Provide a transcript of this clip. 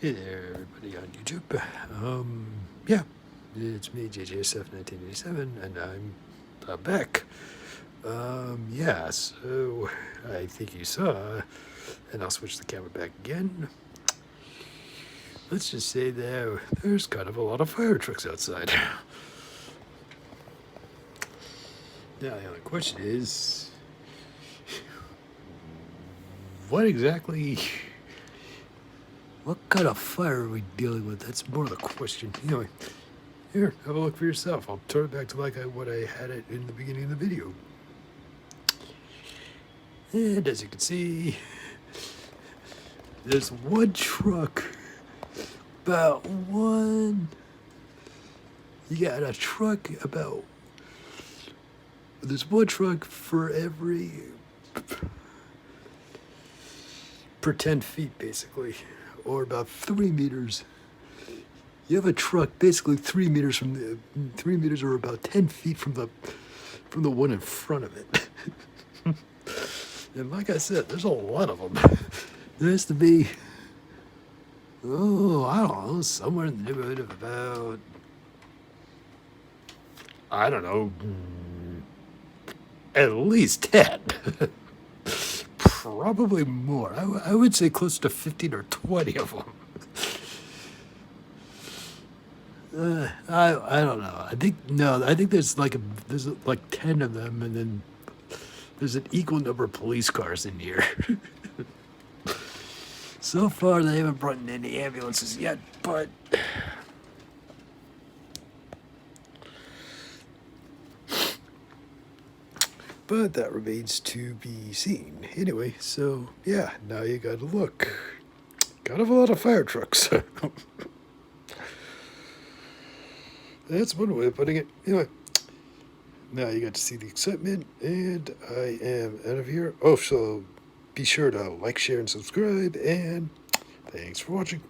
Hey there, everybody on YouTube. Yeah, it's me, JJSF1987, and I'm back. Yeah, so I think you saw, and I'll switch the camera back again. Let's just say there's kind of a lot of fire trucks outside. Now, the only question is, what kind of fire are we dealing with? That's more the question. Anyway, here, have a look for yourself. I'll turn it back to what I had it in the beginning of the video. And as you can see, there's one truck. There's one truck for 10 feet, basically, or about 3 meters. You have a truck basically 3 meters or about 10 feet from the one in front of it. And like I said, there's a lot of them. There has to be, I don't know, somewhere in the neighborhood of about, I don't know, at least 10. Probably more. I would say close to 15 or 20 of them. I don't know. I think there's like 10 of them, and then there's an equal number of police cars in here. So far, they haven't brought in any ambulances yet, but that remains to be seen. Anyway, so yeah, now you gotta look. Kind of a lot of fire trucks. That's one way of putting it. Anyway, now you got to see the excitement, and I am out of here. Oh, so be sure to like, share, and subscribe, and thanks for watching.